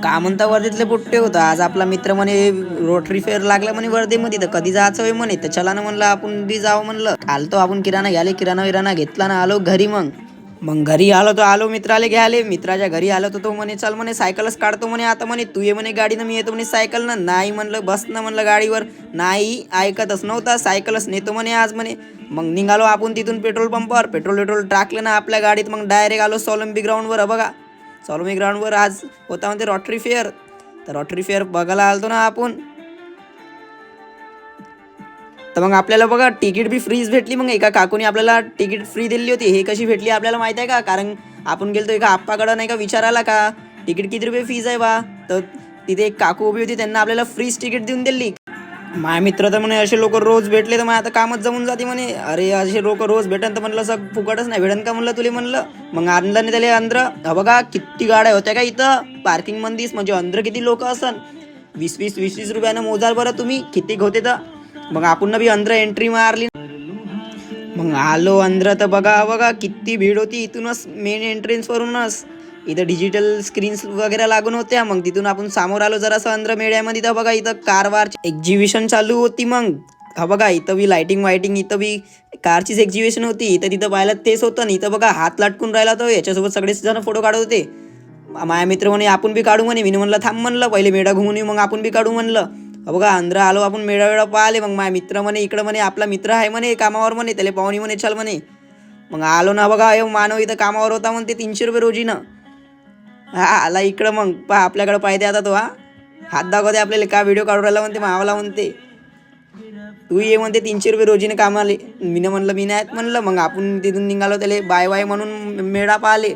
का म्हणता वर्धेतले बुट्टे होता आज आपला मित्र म्हणे रोटरी फेअर लागला म्हणे वर्धेमध्ये, तर कधी जायचं होय म्हणे. तर चला ना म्हणलं आपण बी जावं म्हणलं. आलतो आपण किराणा घ्याले, किराणा विराणा घेतला ना आलो घरी. मग घरी आलो तर आलो मित्राले घ्याले. मित्राच्या घरी आलो तर तो म्हणे चल म्हणे सायकलच काढतो म्हणे आता म्हणे. तू ये म्हणे गाडीनं, मी येतो म्हणे सायकलनं. नाही म्हणलं, बस ना म्हणलं गाडीवर. नाही ऐकतच नव्हता, सायकलच नेतो म्हणे आज म्हणे. मग निघालो आपण तिथून पेट्रोल पंपावर. पेट्रोल टाकलं ना आपल्या गाडीत. मग डायरेक्ट आलो सोलंबी ग्राउंडवर. बघा सोलंबी ग्राउंडवर आज होता म्हणते रॉटरी फेअर. तर रॉटरी फेअर बघायला आलतो ना आपण. तर मग आपल्याला बघा तिकीट बी फ्रीज भेटली. मग एका काकूने आपल्याला तिकीट फ्री दिली होती. हे कशी भेटली आपल्याला माहिती आहे का? कारण आपण गेलतो एका आप्पाकडं नाही का विचारायला का तिकीट किती रुपये फीज आहे बा. तर तिथे एक काकू उभी होती, त्यांना आपल्याला फ्रीज तिकीट देऊन दिली. माझे मित्र तर म्हणे असे लोक रोज भेटले तर मग आता कामच जमून जाते म्हणे. अरे असे लोक रोज भेटन तर म्हणलं सग फुकटच नाही भेटन का म्हणलं तुले म्हणलं. मग आणलं नाही त्याला अंदर. बघा किती गाड्या होत्या का इथं पार्किंग मंदीच. म्हणजे अंदर किती लोक असन. 20-20 रुपयानं मोजाल बरं तुम्ही किती होते तर. मग आपण बी अंदर एंट्री मारली. मग आलो अंदर तर बघा किती भीड होती. इथूनच मेन एंट्रन्स वरूनच इथं डिजिटल स्क्रीन्स वगैरे लागून होत्या. मग तिथून आपण समोर आलो जरासं अंदर मेळ्यामध्ये. तर बघा इथं कारवार एक्झिबिशन चालू होती. मग हा बघा इथं बी लाइटिंग वायटिंग, इथं बी कारचीच एक्झिबिशन होती. इथं तिथं पाहिलं तेच होतं. आणि इथं बघा हात लाटकून राहिला तो, याच्यासोबत सगळेच जण फोटो काढत होते. माझ्या मित्र म्हणे आपण बी काढू म्हणे. मी म्हणलं थांब म्हणलं पहिले मेढा घुमून येऊ मग आपण बी काढू म्हणलं. बघा अंदर आलो आपण, मेळा पाहिले. मग माझ्या मित्र म्हणे इकडं म्हणे आपला मित्र आहे म्हणे कामावर म्हणे, त्याला पाहुणी म्हणे चल म्हणे. मग आलो ना बघा. मानव इथं कामावर होता म्हणते 300 रुपये रोजीनं. हा आला इकडं. मग पहा आपल्याकडं पाहिजे आता तो. हात दाखवते आपल्याला का व्हिडिओ काढू राहिला म्हणते. मावाला म्हणते तू ये म्हणते 300 रुपये रोजीने कामाले. मी म्हणलं मी नाही म्हणलं. मग आपण तिथून निघालो त्याला बाय बाय म्हणून मेळा पाहिले.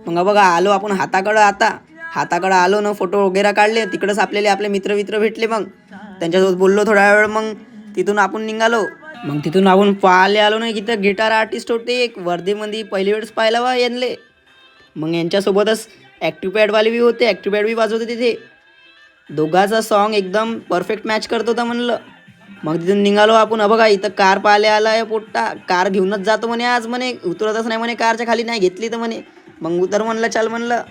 मग बघा आलो आपण हाताकडं आलो ना, फोटो वगैरे काढले. तिकडंच आपले मित्र भेटले. मग त्यांच्यासोबत बोललो थोडा वेळ. मग तिथून आपण निघालो. मग तिथून आपण पाहिले आलो ना, तिथं गिटार आर्टिस्ट होते एक वर्धेमध्ये, पहिली वेळेस पाहिला वा यांले. मग यांच्यासोबतच ॲक्टिव्ह पॅडवाले बी होते, ॲक्टिव्ह पॅड बी वाजवते तिथे. दोघाचा सॉन्ग एकदम परफेक्ट मॅच करत होता म्हणलं. मग तिथून निघालो आपण. बघा इथं कार पाहिले आला आहे पोट्टा. कार घेऊनच जातो म्हणे आज म्हणे, उतरतच नाही म्हणे कारच्या खाली, नाही घेतली तर म्हणे. मग उतर म्हणलं चल म्हणलं.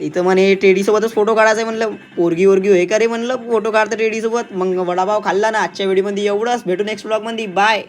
इथं म्हणे टेडीसोबतच फोटो काढायचा आहे म्हणलं. पोरगी होय का रे म्हणलं फोटो काढतं टेडीसोबत. मग वडापाव खाल्ला ना आजच्या व्हिडिओमध्ये. एवढंच, भेटू नेक्स्ट ब्लॉगमध्ये. बाय.